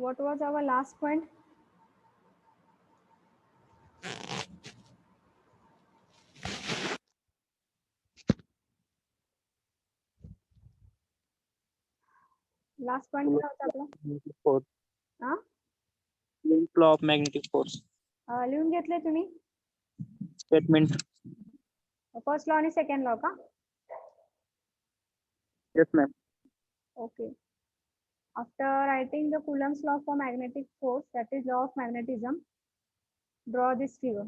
What was our last point? Last point क्या होता आपला? Magnetic force. हा? Law of magnetic force. लिहून घेतले तुम्ही? Statement. फर्स्ट लॉ आणि सेकंड लॉ का? Yes, ma'am. Okay. After writing the Coulomb's law for magnetic force, that is law of magnetism, draw this figure.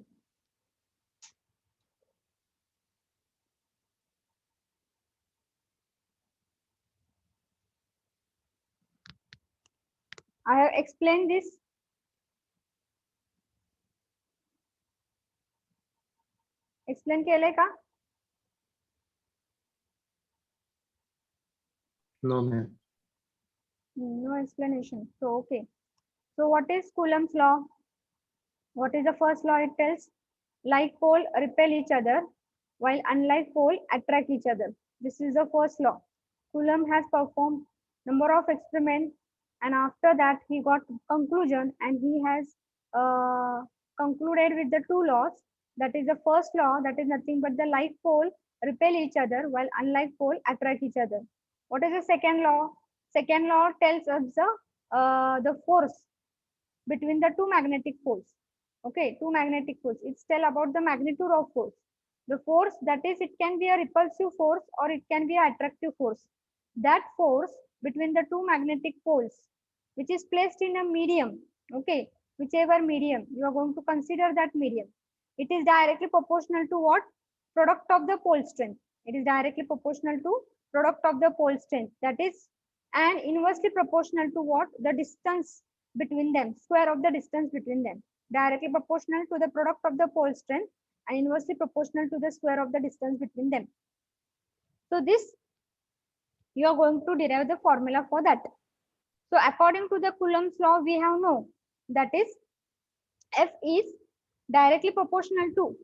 I have explained this. Explain केले का? No, ma'am. No explanation. So okay. So what is Coulomb's law? What is the first law? It tells like pole repel each other while unlike pole attract each other. This is the first law. Coulomb has performed number of experiments, and after that he got conclusion, and he has concluded with the two laws. That is the first law, that is nothing but the like pole repel each other while unlike pole attract each other. What is the second law? Second law tells us the force between the two magnetic poles. Okay, two magnetic poles. It's tell about the magnitude of force. The force, that is, it can be a repulsive force or it can be an attractive force. That force between the two magnetic poles, which is placed in a medium, okay, whichever medium you are going to consider that medium, it is directly proportional to what? Product of the pole strength. It is directly proportional to product of the pole strength. That is, and inversely proportional to what? The distance between them, square of the distance between them, directly proportional to the product of the pole strength and inversely proportional to the square of the distance between them. So this, you are going to derive the formula for that. So according to the Coulomb's law, we have no, that is F is directly proportional to,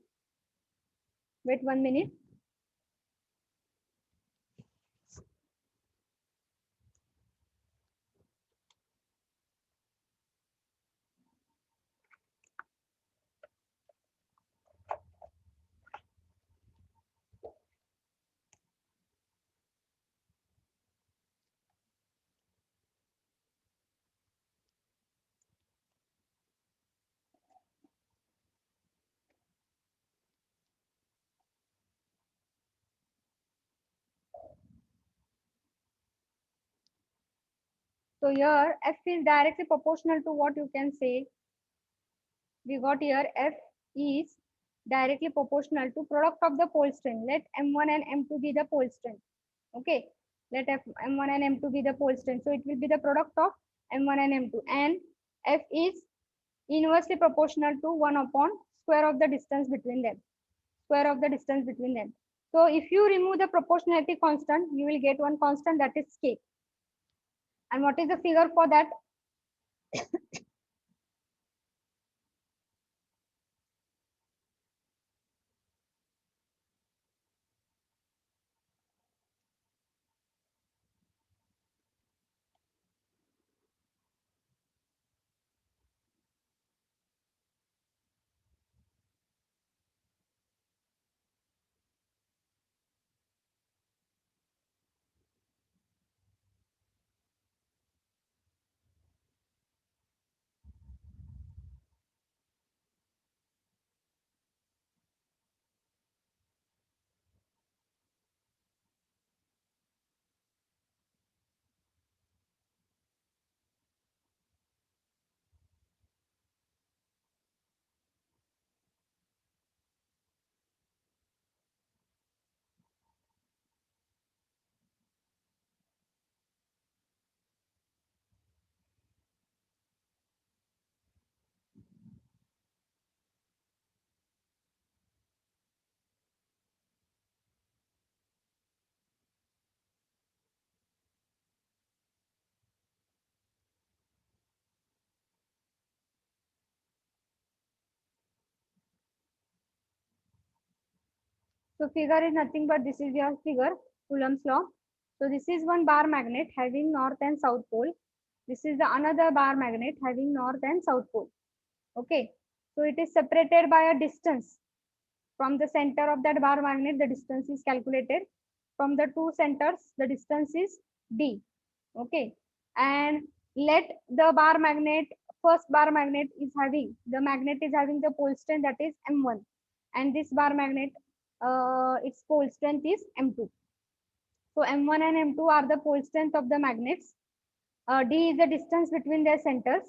wait 1 minute. So here F is directly proportional to what you can say. We got here F is directly proportional to product of the pole strength. Let M1 and M2 be the pole strength. Okay. Let M1 and M2 be the pole strength. So it will be the product of M1 and M2. And F is inversely proportional to 1 upon square of the distance between them. Square of the distance between them. So if you remove the proportionality constant, you will get one constant, that is K. And what is the figure for that? So figure is nothing but this is your figure, Coulomb's law. So this is one bar magnet having north and south pole. This is the another bar magnet having north and south pole. Okay, so it is separated by a distance from the center of that bar magnet. The distance is calculated from the two centers. The distance is d. Okay, and let the bar magnet, first bar magnet is having, the magnet is having the pole strength that is m1, and this bar magnet, its pole strength is m2. So m1 and m2 are the pole strength of the magnets. D is the distance between their centers.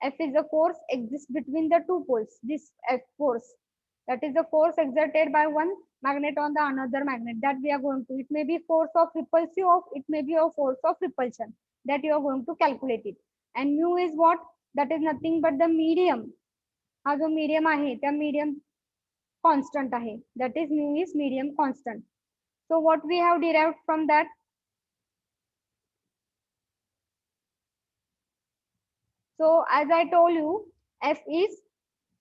F is the force exists between the two poles. This F force, that is the force exerted by one magnet on the another magnet, that we are going to. It may be force of repulsive, or it may be a force of repulsion, that you are going to calculate it. And mu is what? That is nothing but the medium. हा जो medium आहे त्या medium constant आहे. That is mu is medium constant. So what we have derived from that? So as I told you, F is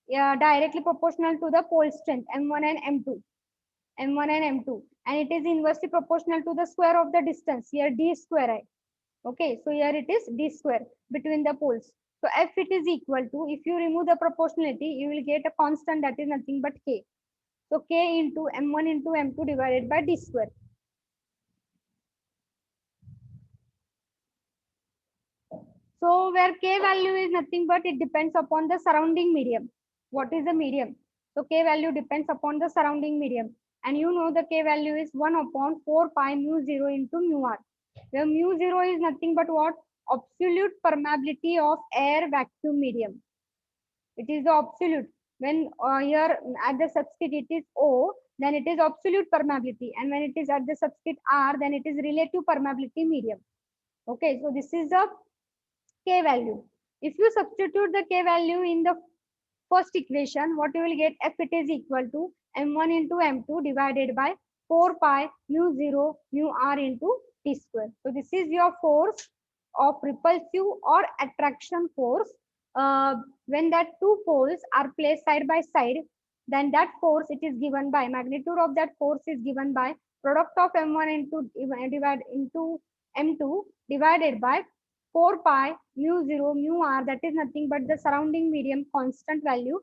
directly proportional to the pole strength m1 and m2, m1 and m2, and it is inversely proportional to the square of the distance. Here d square, right? Okay, so here it is d square between the poles. So F it is equal to, if you remove the proportionality, you will get a constant that is nothing but k. So k into m1 into m2 divided by d square. So where k value is nothing but it depends upon the surrounding medium. What is the medium? So k value depends upon the surrounding medium. And you know the k value is 1 upon 4 pi mu 0 into mu r. Where mu 0 is nothing but what? Absolute permeability of air vacuum medium. It is the absolute. When here at the subscript it is O, then it is absolute permeability. And when it is at the subscript R, then it is relative permeability medium. Okay, so this is the k value. If you substitute the k value in the first equation, what you will get? F it is equal to m1 into m2 divided by 4 pi mu 0 mu r into t square. So this is your force of repulsive or attraction force. When that two poles are placed side by side, then that force it is given by, magnitude of that force is given by product of m1 into divide into m2 divided by 4 pi mu 0 mu r, that is nothing but the surrounding medium constant value,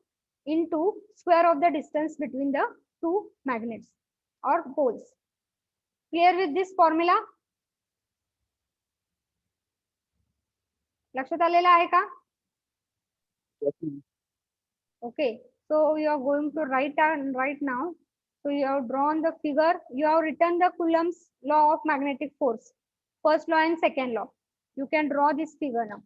into square of the distance between the two magnets or poles. Clear with this formula? लक्षात आलेला आहे का? Yes, ma'am. Okay, so you are going to write down right now. So you have drawn the figure, you have written the Coulomb's law of magnetic force, first law and second law. You can draw this figure now.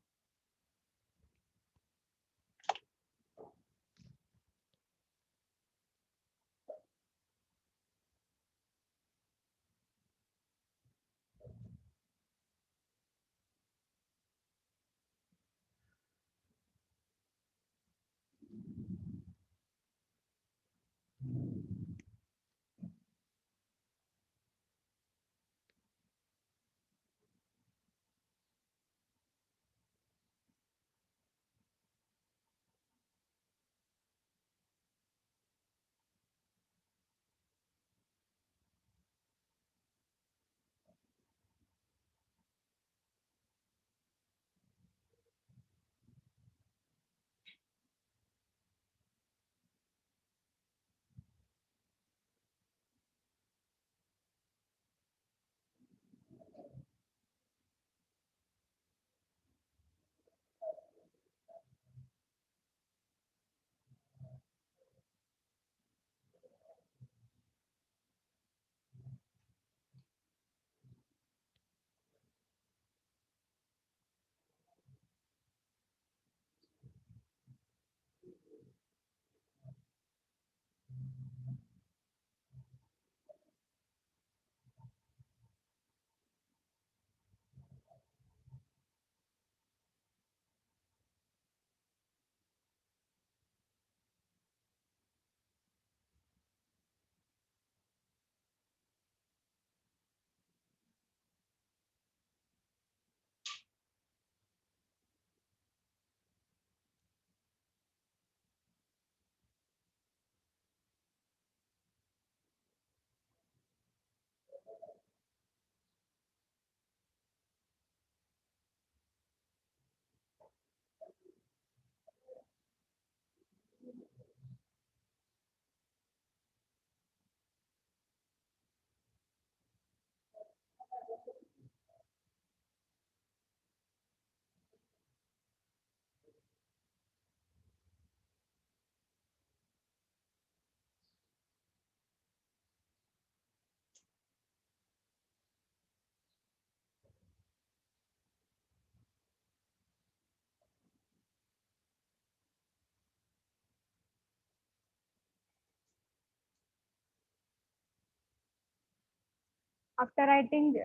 After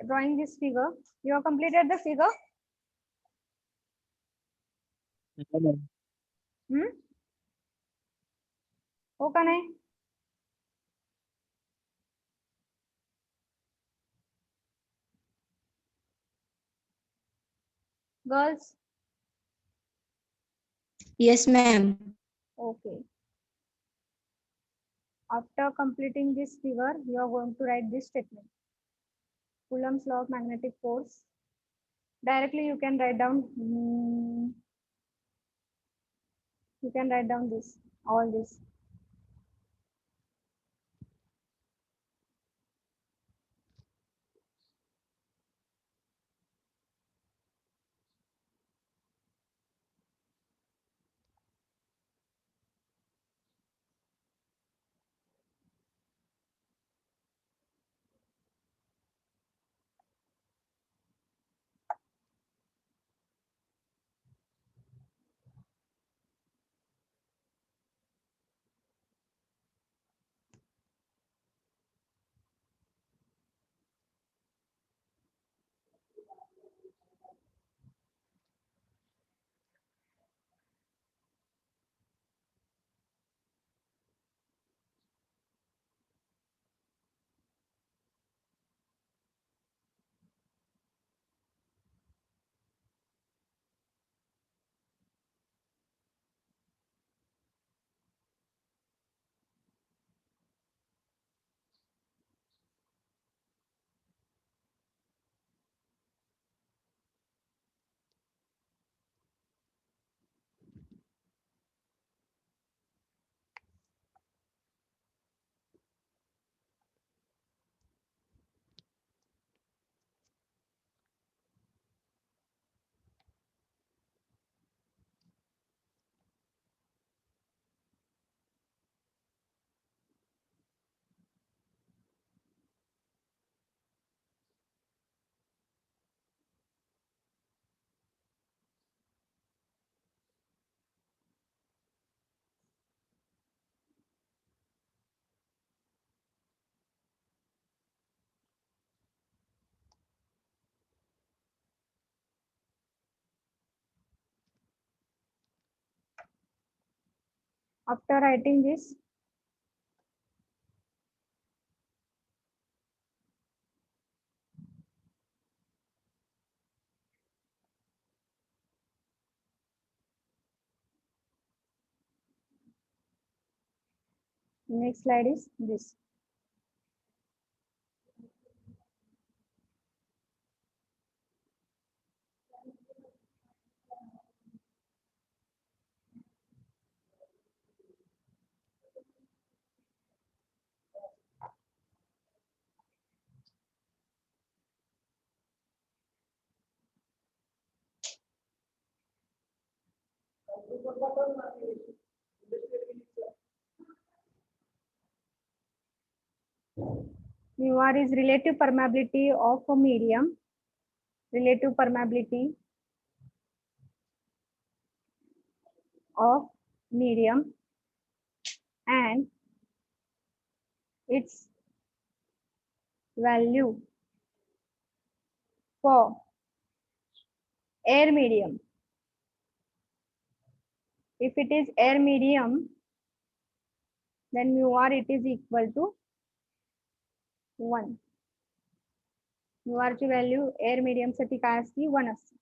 drawing this figure, you have completed the figure. No, ma'am. Hmm? हो का नाही? Girls, Yes, ma'am. okay. After completing this figure, you are going to write this statement. Coulomb's law of magnetic force. Directly you can write down. You can write down this, all this. After writing this, next slide is this. Mu r is relative permeability of a medium. Relative permeability of medium and its value for air medium. If it is air medium, then mu r it is equal to 1. mu r ची value air medium साठी काय असते 1 असते.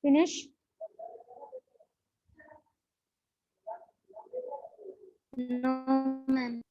Finish. No, ma'am.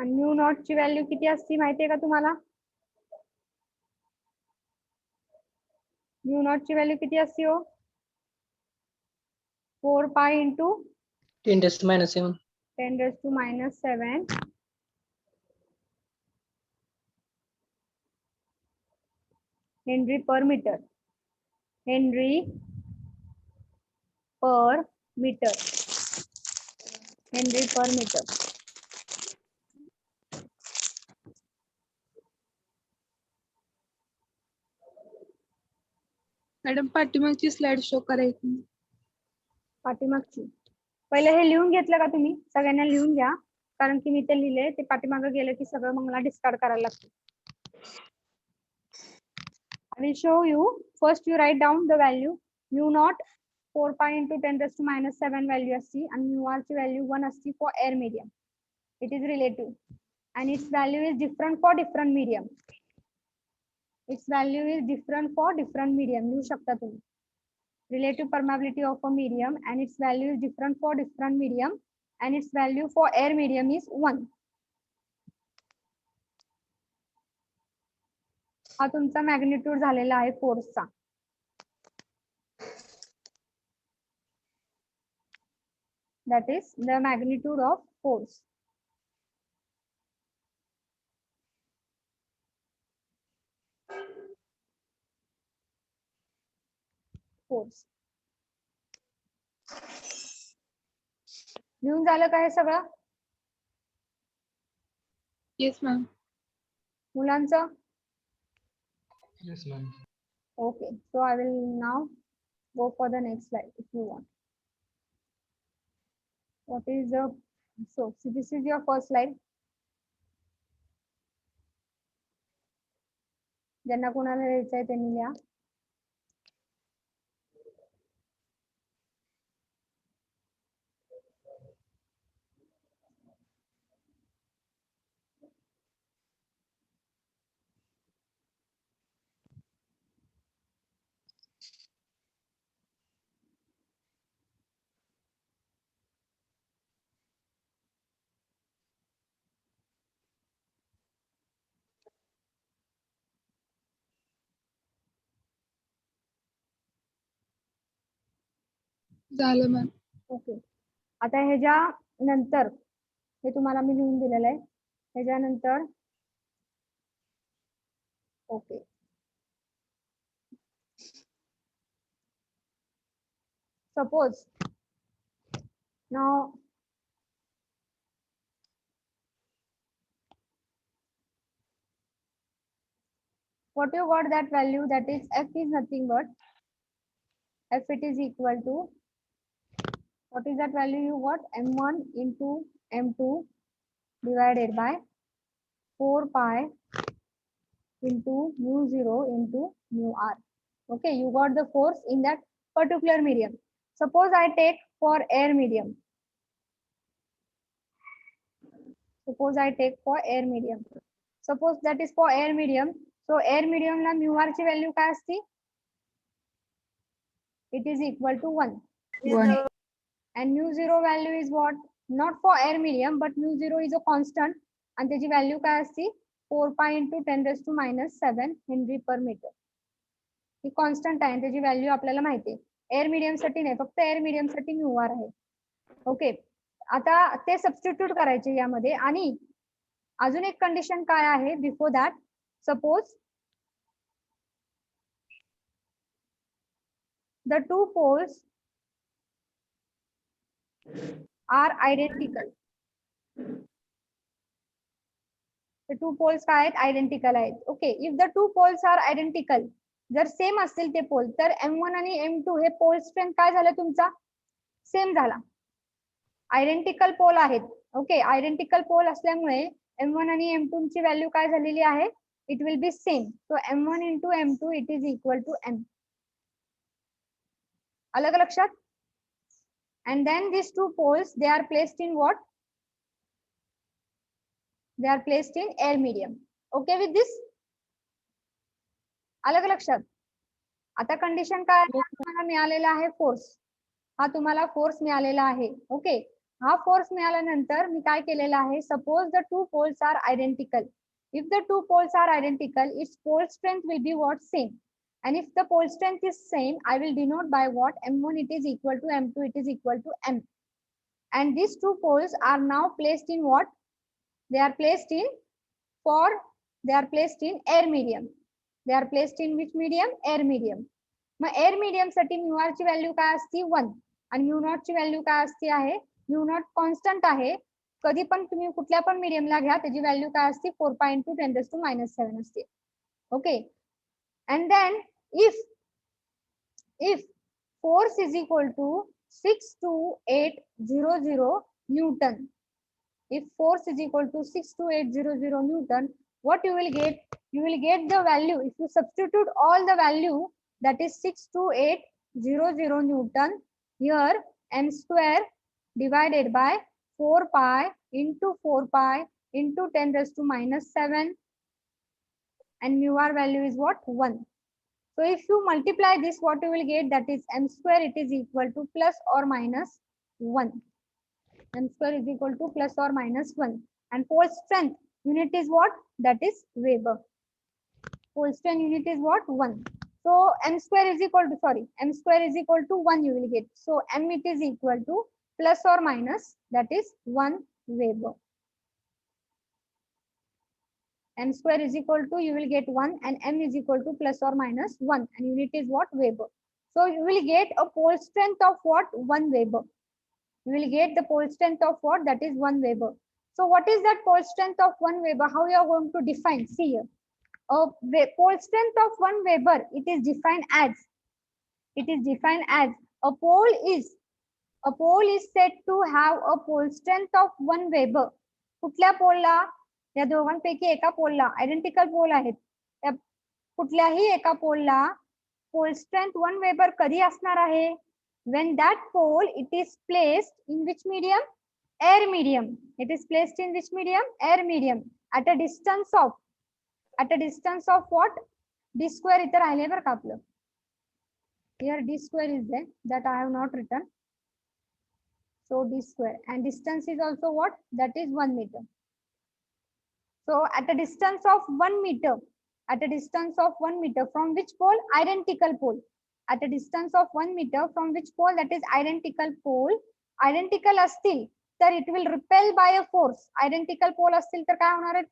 आणि mu naught ची value किती असते माहितीये का तुम्हाला? म्यू नॉट ची व्हॅल्यू किती असते हो? 4 pi into 10 raised to minus 7. 10⁻⁷ Henry पर मीटर. हेनरी पर मीटर. हेनरी पर मीटर. मॅडम पाठीमागची स्लाइड शो करायची. पाठीमागची पहिले हे लिहून घेतलं का तुम्ही? सगळ्यांना लिहून घ्या, कारण की मी ते लिहिले ते पाठीमागे गेलं की सगळं मग मला डिस्कार्ड करायला लागतं. I will show you. First you write down the value. Mu naught 4 pi into 10⁻⁷ value असती आणि mu r ची value 1 असती for air medium. It is relative and its value is different for different medium. Its value is different for different medium. लिहू शकता तुम्ही. Relative permeability of a medium and its value is different for different medium and its value for air medium is 1. हा तुमचा magnitude झालेला आहे फोर्सचा. That is the magnitude of force. Force. लिहून झालं का हे सगळं येस मॅम. मुलांचं? Yes, ma'am. Okay, so I will now go for the next slide if you want. What is the, so this is your first slide. ज्यांना कोणाला लिहायचं आहे त्यांनी लिहा. झालं मॅम. ओके, आता ह्याच्या नंतर हे तुम्हाला मी लिहून दिलेलं आहे. ह्याच्यानंतर okay, suppose now what you got that value, that is f is nothing but f, it is equal to, what is that value you got? m1 into m2 divided by 4 pi into mu 0 into mu r. Okay, you got the force in that particular medium. Suppose I take for air medium. Suppose I take for air medium. Suppose that is for air medium. So air medium La mu r ची value काय असती? It is equal to 1. 1. And mu 0 value is what? Not for air medium, but mu 0 is a constant. आणि त्याची value काय असती? 4 pi into 10⁻⁷ Henry पर metre. ही constant आहे, त्याची व्हॅल्यू आपल्याला माहिती आहे. एअर मीडियम साठी नाही, फक्त एअर मीडियम साठी म्यू आर आहे. ओके, आता ते सबस्टिट्यूट करायचे यामध्ये. आणि अजून एक कंडिशन काय आहे before that? Suppose the two poles are identical. The two poles काय आहेत? आयडेंटिकल आहेत. Okay, if the two poles are identical, जर सेम असतील ते पोल, तर m1 आणि m2 हे पोल स्ट्रेंथ काय झालं तुमचा? सेम झाला. आयडेंटिकल पोल आहेत. ओके, आयडेंटिकल पोल असल्यामुळे m1 आणि m2 ची व्हॅल्यू काय झालेली आहे? It will be same. So m1 into m2 it is equal to m. अलग लक्षात? And then these two poles, they are placed in what? They are placed in air medium. Okay with this? अलग लक्षात? आता condition काय? तुम्हाला मिळालेला आहे force. हा तुम्हाला फोर्स मिळालेला आहे. ओके, हा फोर्स मिळाल्यानंतर मी काय केलेलं आहे, suppose the two poles are identical. If the two poles are identical, it's pole strength will be what same. And if the pole strength is same, I will denote by what? M1 it is equal to M2 it is equal to M. And these two poles are now placed in what? They are placed in air medium. They are placed in which medium? Air medium. Mug air medium साठी mu r ची value काय असते? 1. आणि mu naught ची value काय असते आहे? mu naught constant आहे. कधी पण तुम्ही कुठल्या पण मीडियमला घ्या, त्याची व्हॅल्यू काय असते? 4 pi into 10⁻⁷ असते. Okay. And then if force is equal to 62800 Newton, if force is equal to 62800 Newton, what you will get? You will get the value. If you substitute all the value, that is 62800 Newton, here m square divided by 4 pi into 4 pi into 10⁻⁷, and mu r value is what? 1. So if you multiply this, what you will get? That is m square it is equal to plus or minus 1. M square is equal to plus or minus 1. And pole strength unit is what? That is Weber. Pole strength unit is what? 1. So m square is equal to, m square is equal to 1 you will get. So m it is equal to plus or minus, that is 1 Weber. M square is equal to, you will get 1, and m is equal to plus or minus 1, and unit is what? Weber. So you will get a pole strength of what? 1 Weber. You will get the pole strength of what? That is 1 Weber. So what is that pole strength of 1 Weber? How you are going to define? See here. Pole strength of 1 Weber, it is defined as a pole is said to have a pole strength of 1 Weber. कुठल्या पोलला? या दोघांपैकी एका पोलला, identical पोल आहेत, त्या कुठल्याही एका पोलला pole strength 1 weber कधी असणार आहे? When that pole it is placed in which medium? Air medium. It is placed in which medium? Air medium. At a distance of what? D square इथे राहिले बरं का आपलं. Here D square is there, that I have not written. So D square, and distance is also what? That is 1 meter. So at a distance of 1 meter, from which pole? Identical pole. At a distance of 1 meter from which pole? That is identical pole. Identical असतील तर it will repel by a force. Identical pole असतील तर काय होणार आहे?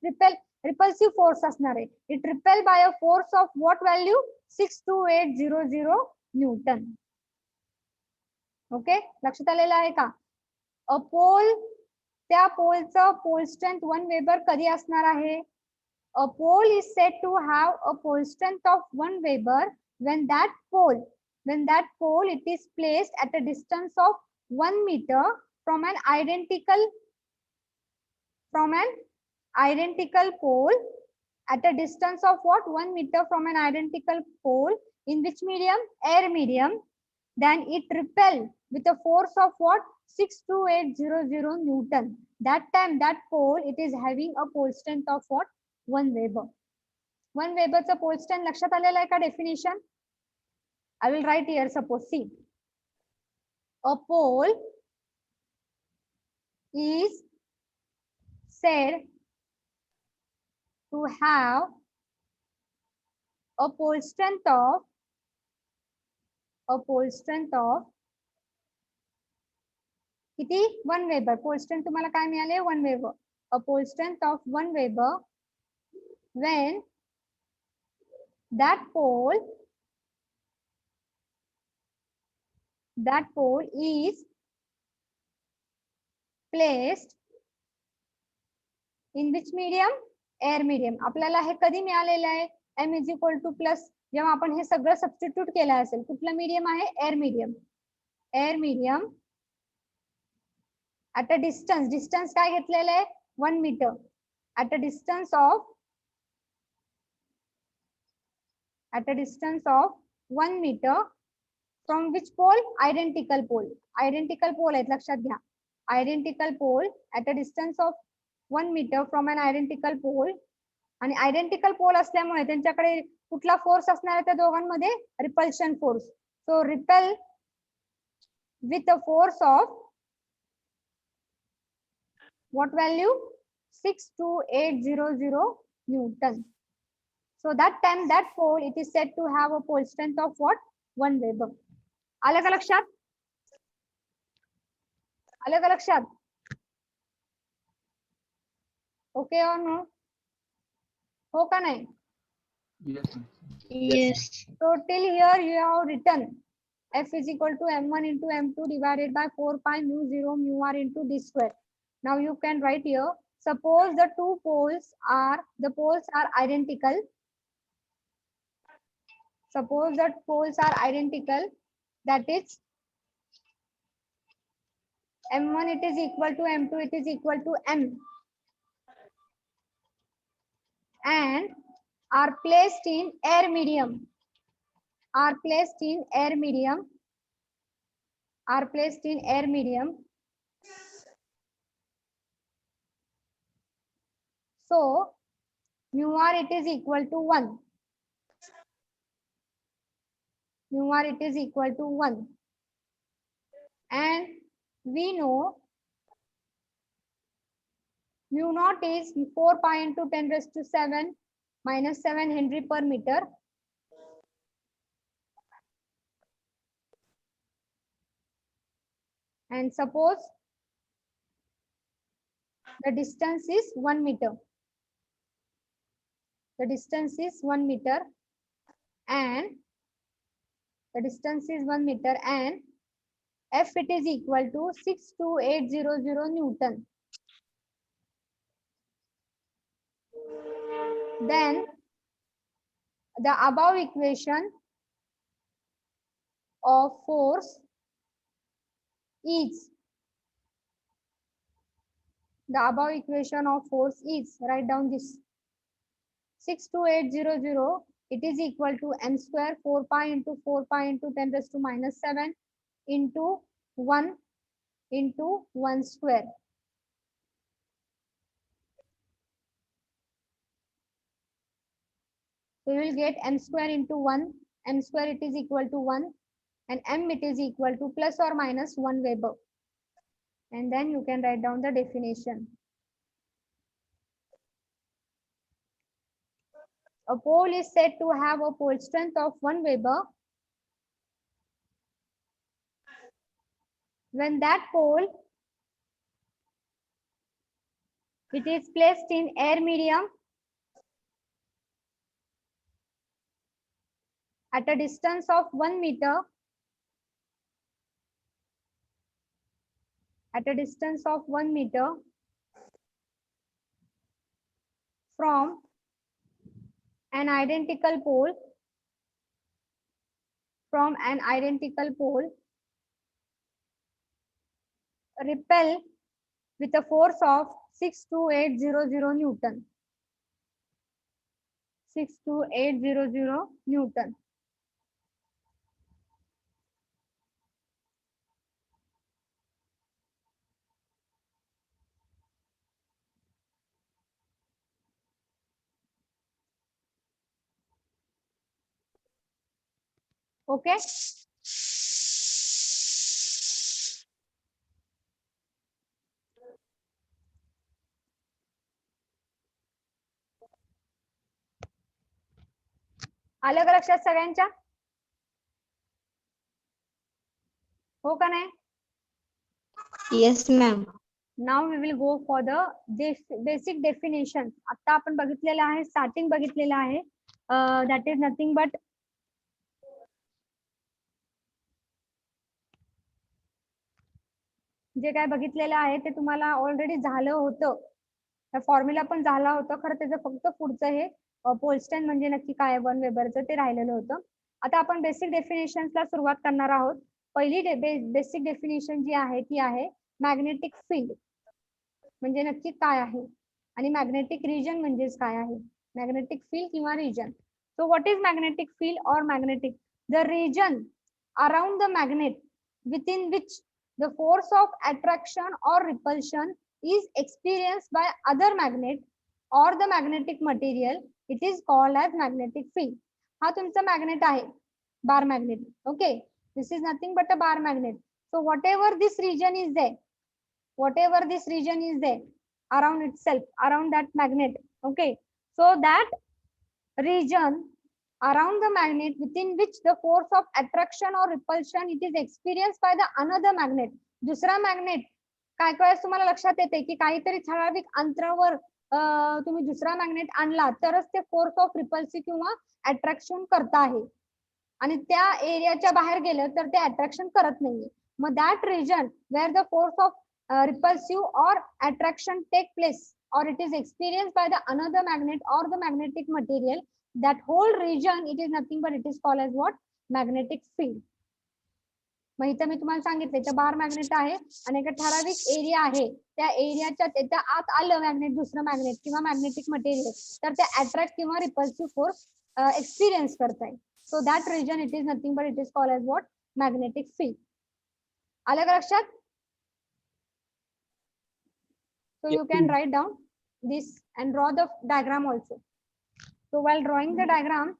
Repulsive force असणार आहे. It repel by a force of what value? 62800 Newton. Okay, लक्षात आलेलं आहे का? अ पोल, त्या पोलचं पोल स्ट्रेंथ 1 वेबर कधी असणार आहे? A pole is said to have a pole strength of 1 Weber when that pole it is placed at a distance of 1 meter from an identical pole, at a distance of what? 1 meter from an identical pole, in which medium? Air medium. Then it repel with a force of what? 62800 Newton. That time that pole it is having a pole strength of what? 1 Weber. 1 Weber चा pole strength लक्षात आलेला आहे का definition? I will write here, suppose, see. A pole is said to have a pole strength of किती? 1 Weber. Pole strength तुम्हाला काय मिळाले? 1 Weber. A pole strength of 1 Weber when that pole is placed in which medium? Air medium. आपल्याला हे कधी मिळालेलं आहे? m is equal to plus जेव्हा आपण हे सगळं सबस्टिट्यूट केलं असेल. कुठलं मीडियम आहे? Air medium. Air medium at a distance काय घेतलेलं आहे? 1 meter. At a distance of 1 meter from which pole? Identical pole. Identical pole आहेत, लक्षात घ्या. Identical pole at a distance of 1 meter from an identical pole. आणि identical पोल असल्यामुळे त्यांच्याकडे कुठला फोर्स असणार आहे त्या दोघांमध्ये? Repulsion force. So repel with a force of What value? 62800 Newton. So that time that pole, it is said to have a pole strength of what? 1 Weber. आलं का लक्षात? आलं का लक्षात? Okay or no? हो का नाही? Yes, ma'am. Yes. So till here you have written F is equal to m1 into m2 divided by 4 pi mu 0 mu r into d square. Now you can write here, suppose the poles are identical. Suppose that poles are identical, that is m1 it is equal to m2 it is equal to m, and are placed in air medium. Are placed in air medium. Are placed in air medium. So mu r it is equal to 1. Mu r it is equal to 1. And we know mu naught is 4 pi into 10 raised to 7 minus 7 Henry per meter. And suppose the distance is 1 meter. The distance is 1 meter, and the distance is 1 meter, and F it is equal to 62800 Newton. Then the above equation of force is, write down this, 62800, it is equal to m square 4 pi into 10 raised to minus 7 into 1 square. We will get m square into 1, m square it is equal to 1, and m it is equal to plus or minus 1 Weber. And then you can write down the definition. A pole is said to have a pole strength of 1 Weber when that pole, it is placed in air medium at a distance of 1 meter, from an identical pole, repel with a force of 62800 Newton. 62800 Newton. Okay. आलं का लक्षात सगळ्यांच्या? हो का नाही? Yes, ma'am. Now we will go for the basic definition. आता आपण बघितलेलं आहे, स्टार्टिंग बघितलेलं आहे, that is nothing but जे काय बघितलेलं आहे ते तुम्हाला ऑलरेडी झालं होतं. फॉर्म्युला पण झाला होता, खरं त्याचं फक्त पुढचं हे पोल स्ट्रेंथ म्हणजे नक्की काय 1 वेबरचं ते राहिलेलं होतं. आता आपण बेसिक डेफिनेशन्सला सुरुवात करणार आहोत. पहिली बेसिक डेफिनेशन जी आहे ती आहे मॅग्नेटिक फील्ड म्हणजे नक्की काय आहे, आणि मॅग्नेटिक रिजन म्हणजेच काय आहे, मॅग्नेटिक फील्ड किंवा region. So what is magnetic field और magnetic? The region around the magnet within which the force of attraction or repulsion is experienced by other magnet or the magnetic material, it is called as magnetic field. हा तुमचा magnet आहे, bar magnet. Okay, this is nothing but a bar magnet. So whatever this region is there, around itself, around that magnet. Okay, so that region around the magnet within which the force of attraction or repulsion it is experienced by the another magnet. दुसरा magnet काय काय तुम्हाला लक्षात येते की काहीतरी ठराविक अंतरावर तुम्ही दुसरा मॅग्नेट आणला तरच ते फोर्स ऑफ रिपल्सिव्ह किंवा अट्रॅक्शन करत आहे आणि त्या एरियाच्या बाहेर गेलं तर ते अट्रॅक्शन करत नाहीये. मग that region where the force of repulsive or attraction take place or it is experienced by the another magnet or the magnetic material, that whole region it is nothing but it is called as what? Magnetic field. मग इथं मी तुम्हाला सांगितले तर बार magnet आहे आणि एका ठराविक area आहे त्या एरियाच्या त्याच्या आत आलं मॅग्नेट दुसरं मॅग्नेट किंवा मॅग्नेटिक मटेरियल तर ते अट्रॅक्ट किंवा रिपल्सिव्ह फोर्स एक्सपिरियन्स करताय. So that reason it is nothing but it is called as what? Magnetic field. आलं का लक्षात? So you can write down this and draw the diagram also. So while drawing the diagram,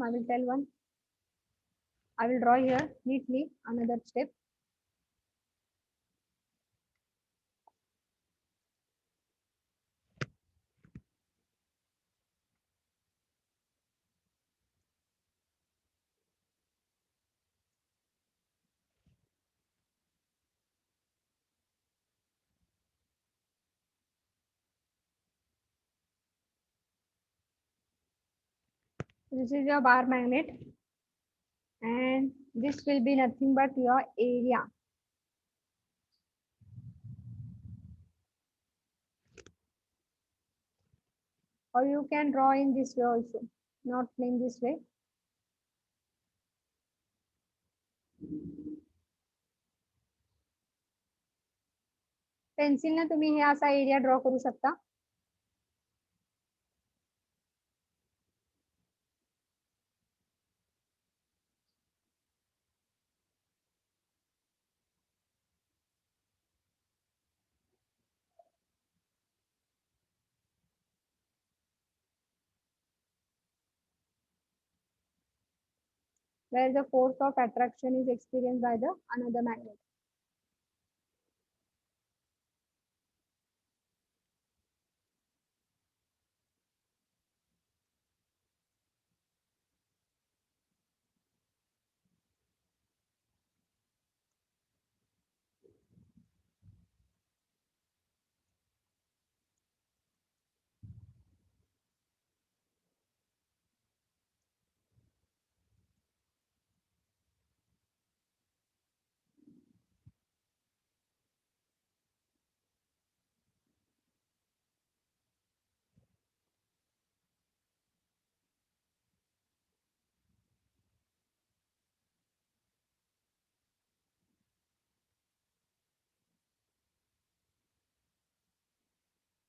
I will tell one. I will draw here neatly another step. This is your bar magnet and this will be nothing but your area. Or you can draw in this way also, not in this way. Pencil ने तुम्ही हे असा area draw करू शकता. Where the force of attraction is experienced by the another magnet.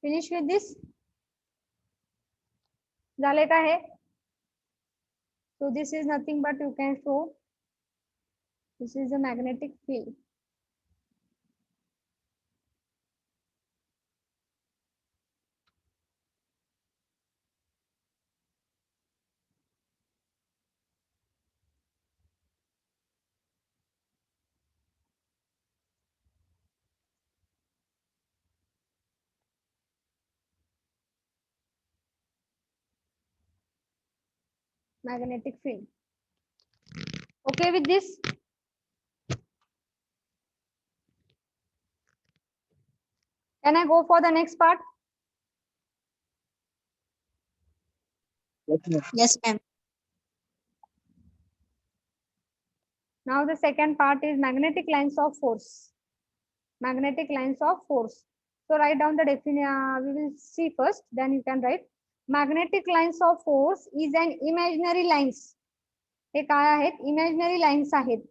Finish with this. झाले का हे? So this is nothing but you can show. This is the magnetic field. Magnetic field. Okay with this? Can I go for the next part? Yes, ma'am. Now the second part is magnetic lines of force. Magnetic lines of force. So write down the definition. We will see first, then you can write. Magnetic lines of force is an imaginary lines. हे काय आहेत? Imaginary lines आहेत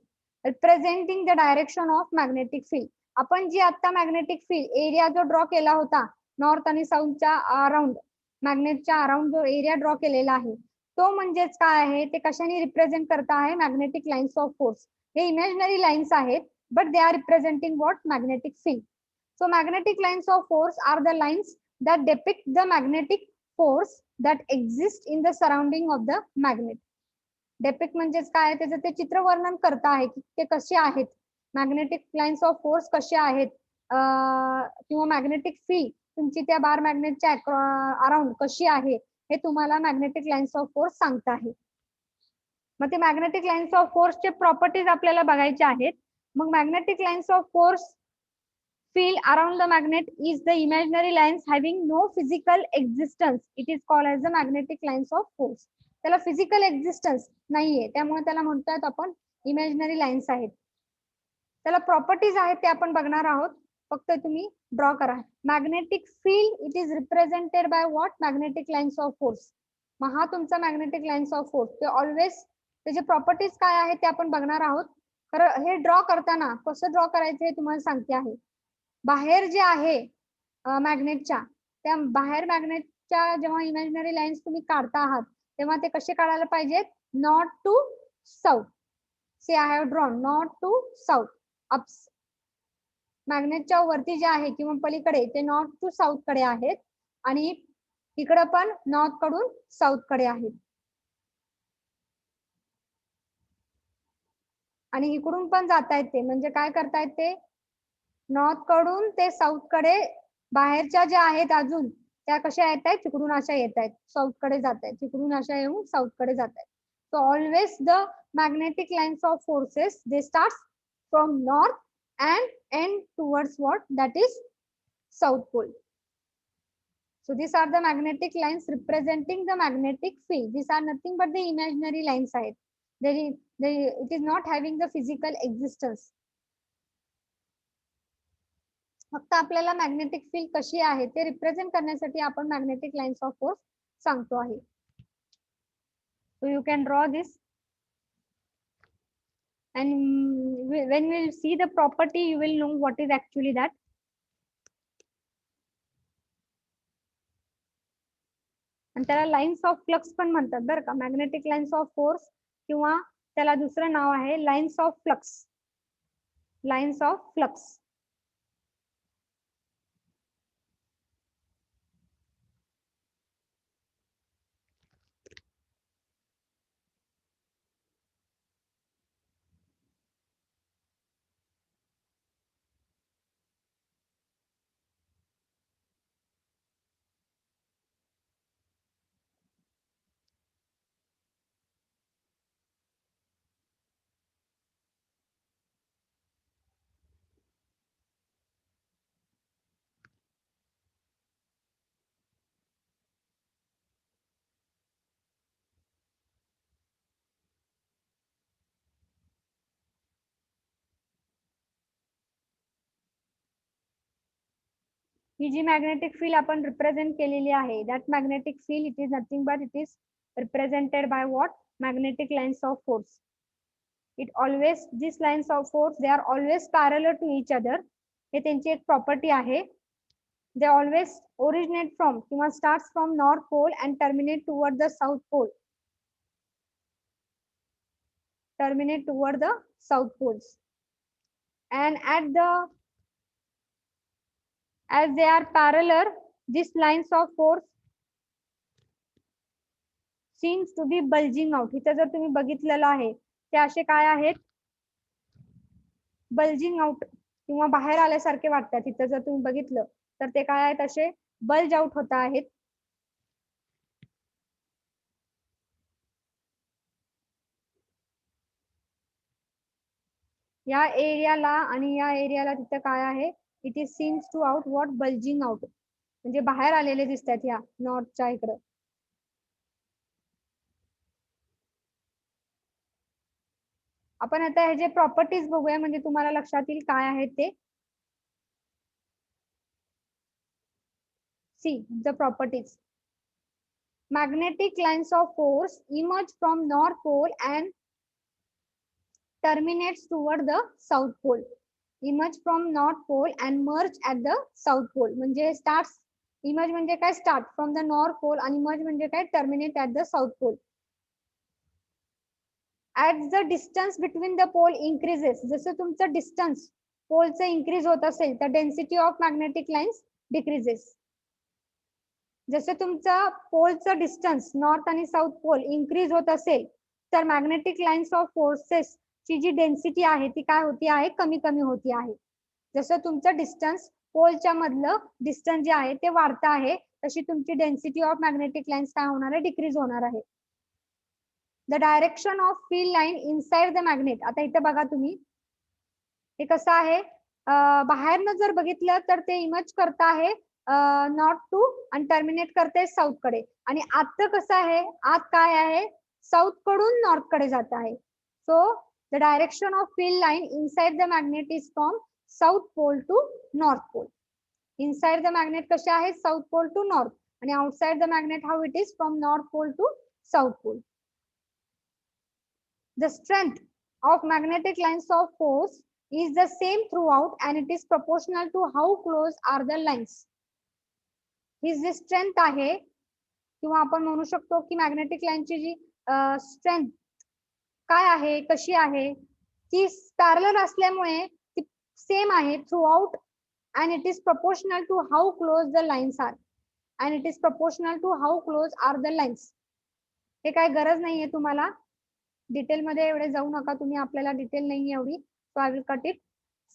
representing the direction of magnetic field. आपण जी आता magnetic field area जो draw केला होता north आणि साऊथच्या around मॅग्नेटच्या around जो एरिया ड्रॉ केलेला आहे तो म्हणजेच काय आहे ते कशाने रिप्रेझेंट करता आहे? Magnetic lines of force. हे इमॅजिनरी लाईन्स आहेत but they are representing what? Magnetic field. So magnetic lines of force are the lines that depict the magnetic force that exists in the surrounding of the magnet. Depict म्हणजेच काय, त्याचं ते चित्र वर्णन करत आहे की ते कसे आहेत, मॅग्नेटिक लाईन्स ऑफ फोर्स कसे आहेत, किंवा मॅग्नेटिक फील्ड तुमची त्या बार मॅग्नेटच्या अराउंड कशी आहे, हे तुम्हाला मॅग्नेटिक लाईन्स ऑफ फोर्स सांगत आहे. मग ते मॅग्नेटिक लाईन्स ऑफ फोर्सचे प्रॉपर्टीज आपल्याला बघायचे आहेत. मग magnetic lines of force field around the magnet is the imaginary lines having no physical existence. It is called as the magnetic lines of force. त्याला फिजिकल एक्झिस्टन्स नाहीये, त्यामुळे त्याला म्हणतात आपण इमॅजिनरी लाईन्स आहेत. त्याला प्रॉपर्टीज आहेत ते आपण बघणार आहोत. फक्त तुम्ही ड्रॉ करा. Magnetic field it is represented by what, magnetic lines of force. मग हा तुमचा मॅग्नेटिक लाईन्स ऑफ फोर्स, ते ऑलवेज त्याचे प्रॉपर्टीज काय आहेत ते आपण बघणार आहोत. खरं हे ड्रॉ करताना कसं ड्रॉ करायचं हे तुम्हाला सांगते आहे. बाहेर जे आहे मॅग्नेटच्या, त्या बाहेर मॅग्नेटच्या जेव्हा इमॅजिनरी लाईन्स तुम्ही काढता आहात तेव्हा ते कसे काढायला पाहिजेत, north to south. See I have drawn north to south. अप्स मॅग्नेटच्या वरती जे आहे किंवा पलीकडे ते नॉर्थ टू साऊथ कडे आहेत आणि इकडे पण नॉर्थ कडून साऊथ कडे आहेत. आणि इकडून पण जातायत ते, म्हणजे काय करतायत ते, नॉर्थ कडून ते साऊथ कडे बाहेरच्या ज्या आहेत अजून त्या कशा येत आहेत, तिकडून अशा येत आहेत, साऊथ कडे जात आहेत, तिकडून अशा येऊन साऊथ कडे जात आहेत. So always the magnetic lines of forces they start from north and end towards what, that is south pole. So these are the magnetic lines representing the magnetic field. These are nothing but the imaginary lines आहेत. It is not having the physical existence. फक्त आपल्याला magnetic field कशी आहे ते represent करण्यासाठी आपण magnetic lines of force सांगतो आहे. So you can draw this. And when we will see the property, you will know what is actually that. आणि त्याला लाईन्स ऑफ फ्लक्स पण म्हणतात बरं का. मॅग्नेटिक लाईन्स ऑफ फोर्स किंवा त्याला दुसरं नाव आहे lines of flux. Lines of flux. ही जी मॅग्नेटिक फील्ड आपण रिप्रेझेंट केलेली आहे, that magnetic field it is nothing but it is represented by what, magnetic lines of force. It always this lines of force they are always parallel to each other. हे त्यांची एक property आहे. They always originate from किंवा start from north pole and terminate toward the south pole. Terminate toward the south poles, and as they are parallel, these lines of force seems to be bulging out. इथे जर तुम्ही बघितलेलं आहे ते असे काय आहेत, बल्जिंग आउट किंवा बाहेर आल्यासारखे वाटतात. इथे जर तुम्ही बघितलं तर ते काय आहेत, असे बल्ज आउट होत आहेत. या एरियाला आणि या एरियाला तिथे काय आहे, it is seems to out what, bulging out, म्हणजे बाहेर आलेले दिसतात या नॉर्थच्या इकडं. आपण आता हे जे प्रॉपर्टीज बघूया, म्हणजे तुम्हाला लक्षात येईल काय आहेत ते. See the properties. Magnetic lines of force emerge from north pole and terminates toward the south pole. Emerge from north pole and merge at the south pole. म्हणजे starts, emerge म्हणजे काय, start from the north pole, आणि merge म्हणजे काय, terminate at the south pole. As the distance between the pole increases, जसं तुमचं distance पोलचं increase होत असेल तर density of magnetic lines decreases. जसं तुमचं पोलचं डिस्टन्स नॉर्थ आणि साऊथ पोल इन्क्रीज होत असेल तर मॅग्नेटिक लाईन्स ऑफ फोर्सेस ची जी डेन्सिटी आहे ती काय होती आहे, कमी कमी होती आहे. जसं तुमचं डिस्टन्स पोलच्या मधलं डिस्टन्स जे आहे ते वाढतं आहे, तशी तुमची डेन्सिटी ऑफ मॅग्नेटिक लाईन्स काय होणार आहे, डिक्रीज होणार आहे. The direction of field line inside the magnet. आता इथे बघा तुम्ही, हे कसं आहे, बाहेरनं जर बघितलं तर ते इमर्ज करत आहे नॉर्थ टू आणि टर्मिनेट करते साऊथ कडे, आणि आतचं कसं आहे, आत काय आहे, साऊथ कडून नॉर्थ कडे जात आहे. So the direction of field line inside the magnet is from south pole to north pole. Inside the magnet कसे आहे, साऊथ पोल टू नॉर्थ, आणि outside the magnet how it is from north pole to south pole. The strength of magnetic lines of force is the same throughout and it is proportional to how close are the lines. ही जी strength आहे, किंवा आपण म्हणू शकतो की magnetic लाईनची जी strength काय आहे, कशी आहे, ती पॅरलल असल्यामुळे ती सेम आहे throughout and it is proportional to how close the lines are. And it is proportional to how close are the lines. हे काय गरज नाहीये तुम्हाला डिटेल मध्ये एवढे जाऊ नका तुम्ही, आपल्याला डिटेल नाही एवढी, so I will cut it.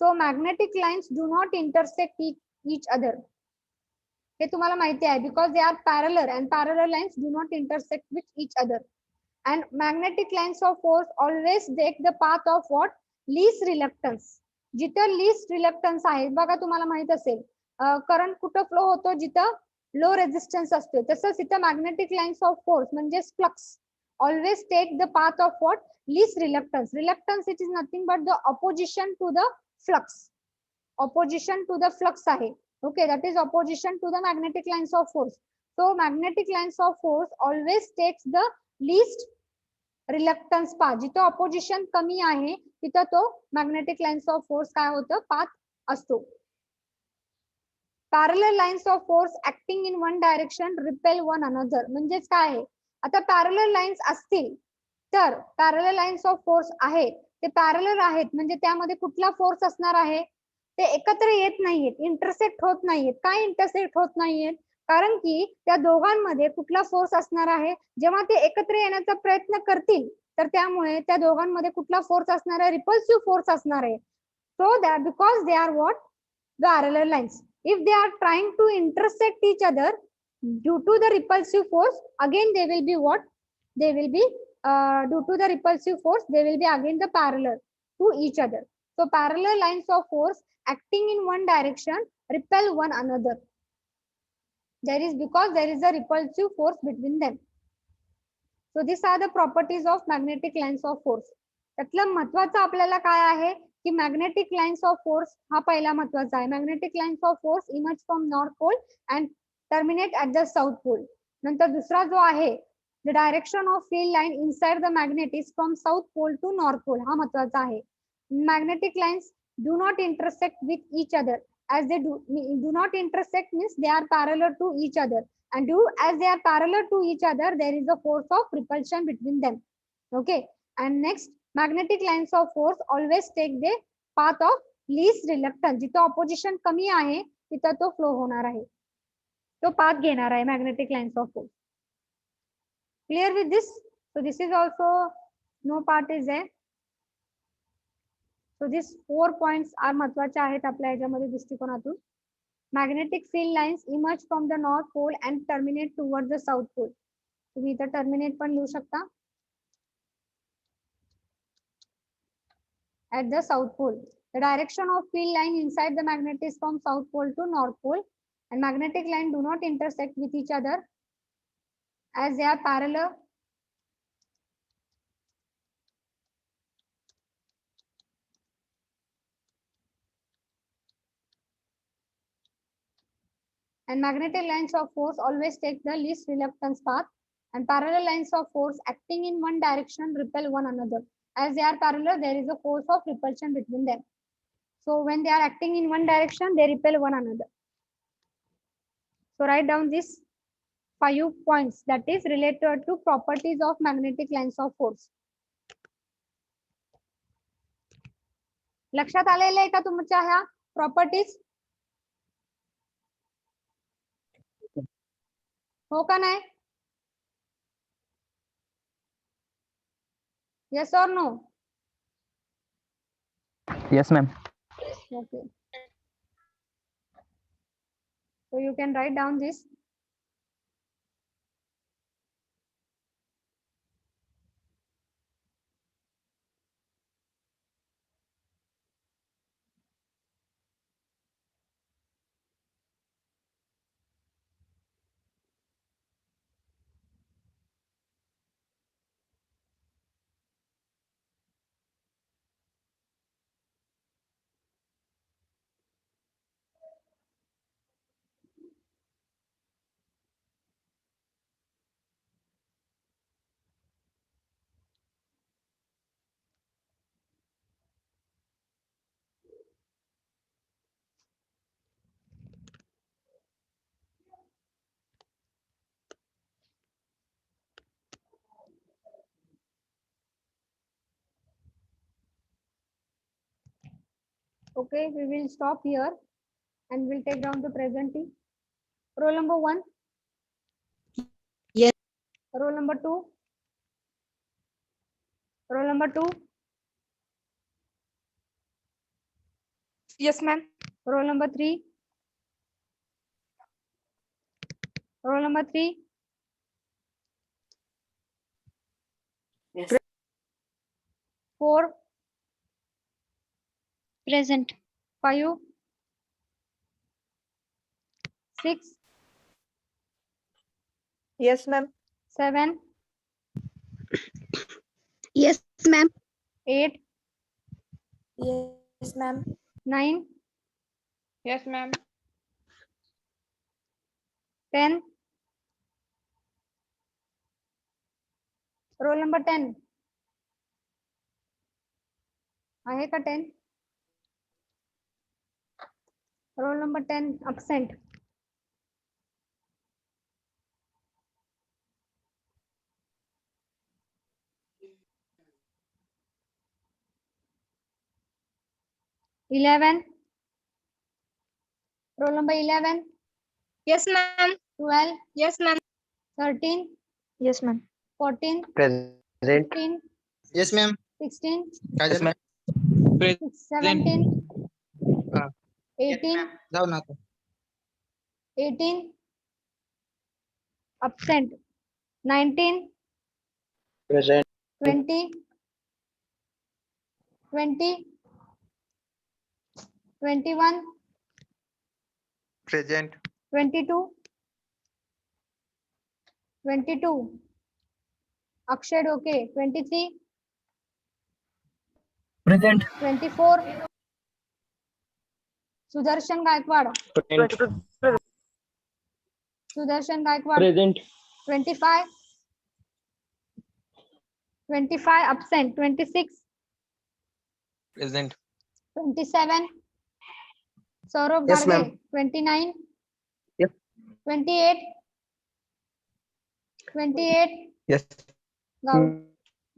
So magnetic lines do not intersect each other. हे तुम्हाला माहिती आहे, because they are parallel and parallel lines do not intersect with each other. And magnetic lines of force always take the path of what, least reluctance. जिथं least reluctance आहे, बघा तुम्हाला माहित असेल करंट कुठं फ्लो होतो, जिथं लो रेजिस्टन्स असतो, तसंच इथं मॅग्नेटिक लाईन्स ऑफ फोर्स म्हणजे flux always take the path of what, least reluctance. Reluctance, it is nothing but the opposition to the flux. Opposition to the flux ahe. Okay, that is opposition to the magnetic lines of force. So magnetic lines of force always takes the least reluctance path. जिथं opposition कमी आहे तिथं तो magnetic lines of force काय होतं, path असतो. Parallel lines of force acting in one direction repel one another. म्हणजेच काय आहे, आता पॅरलल लाईन्स असतील तर पॅरलल लाईन्स ऑफ फोर्स आहे, ते पॅरलल आहेत म्हणजे त्यामध्ये कुठला फोर्स असणार आहे, ते एकत्र येत नाहीयेत, इंटरसेक्ट होत नाहीयेत. काय इंटरसेक्ट होत नाहीयेत, कारण की त्या दोघांमध्ये कुठला फोर्स असणार आहे, जेव्हा ते एकत्र येण्याचा प्रयत्न करतील तर त्यामुळे त्या दोघांमध्ये कुठला फोर्स असणार आहे, रिपल्सिव्ह फोर्स असणार आहे. So that because they are what, parallel lines, if they are trying to intersect each other due to the repulsive force, again they will be what, they will be due to the repulsive force they will be again the parallel to each other. So parallel lines of force acting in one direction repel one another. There is, because there is a repulsive force between them. So these are the properties of magnetic lines of force. त्यातलं महत्वाचं आपल्याला काय आहे की magnetic lines of force हा पहिला महत्वाचा आहे. Magnetic lines of force emerge from north pole and terminate at the south pole. नंतर दुसरा जो आहे, the direction of field line inside the magnet is from south pole to north pole. हा महत्वाचा आहे. Magnetic lines do not intersect with each other. as they do not intersect means they are parallel to each other, and as they are parallel to each other there is a force of repulsion between them. Okay, and next, magnetic lines of force always take the path of least reluctance. जिथं opposition कमी आहे तिथं तो flow होणार आहे, तो path घेणार आहे magnetic lines of force. Clear with this? So this is also no part is there. So these 4 points are महत्वाचे आहेत आपल्या याच्यामध्ये दृष्टिकोनातून. Magnetic field lines emerge from the north pole and terminate toward the south pole. तुम्ही इथं terminate पण लिहू शकता, at the south pole. The direction of field line inside the magnet is from south pole to north pole, and magnetic line do not intersect with each other as they are parallel. And magnetic lines of force always take the least reluctance path, and parallel lines of force acting in one direction repel one another. As they are parallel, there is a force of repulsion between them. So when they are acting in one direction, they repel one another. So write down these 5 points that is related to properties of magnetic lines of force. लक्षात आलेलं आहे का तुमच्या ह्या properties? हो का नाही? Yes or no? Yes, ma'am. Okay. So you can write down this. Okay, we will stop here and we'll take down the presenting. Roll number 1. Yes. Roll number 2. Roll number 2. Yes, ma'am. Roll number 3. Roll number 3. Yes. 4. Present. 5. 6. Yes, ma'am. 7. Yes, ma'am. 8. Yes, ma'am. 9. Yes, ma'am. 10. Roll number 10. आहे का 10? Roll number 10 absent. Eleven. Roll number 11. Yes, ma'am. 12. Yes, ma'am. 13. Yes, ma'am. 14. Present. 15. Yes, ma'am. 16. Yes, ma'am. 17. Ah. 18. जाओ ना तो. 18. Absent. 19. Present. 20. 20. 21. Present. 22. 22. Akshay, okay. 23. Present. 24. Sudarshan Gaikwad. Sudarshan Gaikwad. Present. 25. 25 absent. 26. Present. 27. Saurabh Yes, Garge. ma'am. 29. Yes. 28. 28. Yes. Gaud.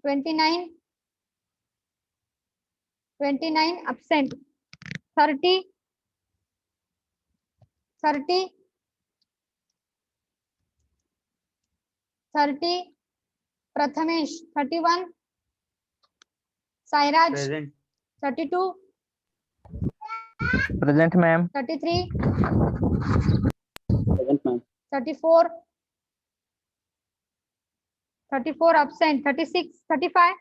29. 29 absent. 30. 30. 30. Prathamesh. 31. Sairaj. Present. 32. Present, ma'am. 33. Present, ma'am. 34. 34 absent. 36. 35.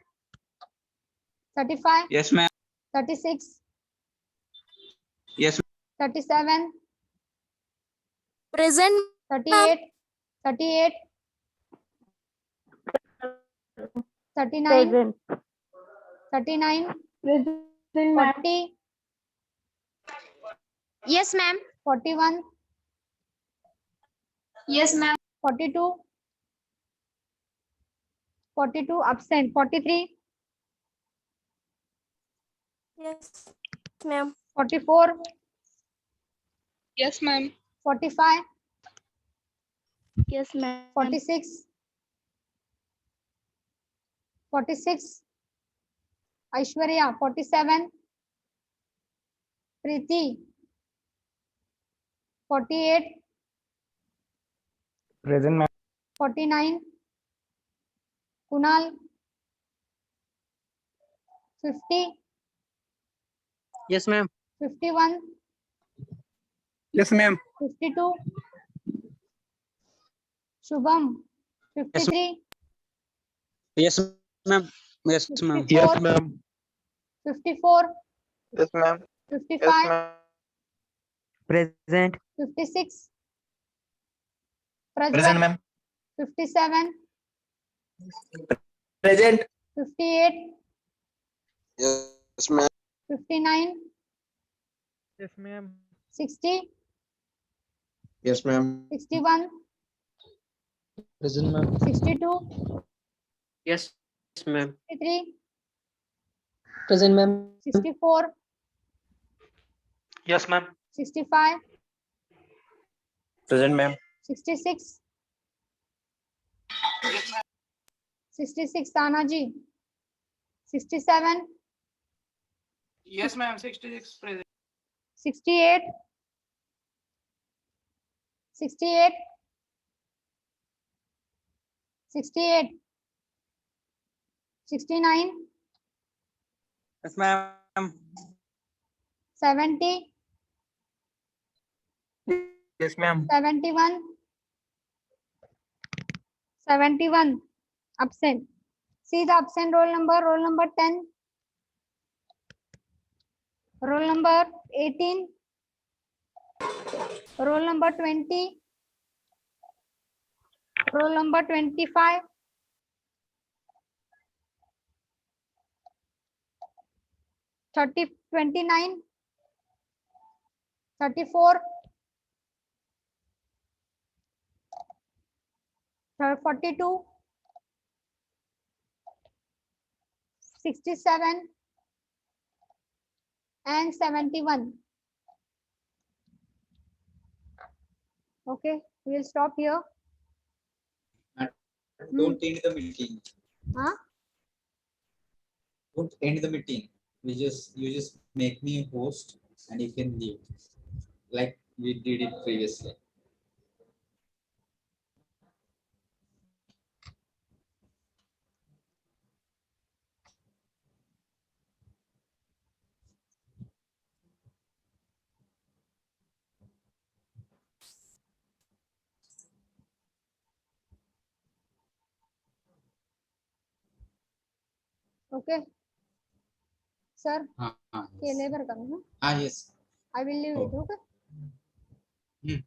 35. Yes, ma'am. 36. Yes. 37. Present. 38. 38. 39. 39. 40. Yes, ma'am. 41. Yes, ma'am. 42. 42 absent. 43. Yes, ma'am. 44. Yes, ma'am. 45. Yes, ma'am. 46. 46. Aishwarya. 47. Preeti. 48. Present, ma'am. 49. Kunal. 50, Yes, ma'am. 51, Yes, ma'am. 52. Shubham, 53, Yes, ma'am. Yes, ma'am. 54, ma'am. 54, Yes, ma'am. 55, Present. 56, Present, Prajwal, ma'am. 57, Present. 58, Yes, ma'am. 59, Yes, ma'am. 60, Yes, ma'am. 61, Present, ma'am. 62, Yes, ma'am. 63, Present, ma'am. 64, Yes, ma'am. 65, Present, ma'am. 66, 66, Tanaji, 67, Yes, ma'am. 66. Present. 68, 68, 68, 69, Yes, ma'am. 70, Yes, ma'am. 71, 71, absent. See the absent roll number 10, roll number 18, roll number 20, roll number 25, 29, 34, 42, 67, and 71. Okay, we'll stop here. Don't end the meeting. Huh? Don't end the meeting. You just make me host and you can leave. Like we did it previously. Okay. Sir, Yes. केले बरं का मी, हं? Ah, yes. I will leave it. Oh. Okay. Hmm.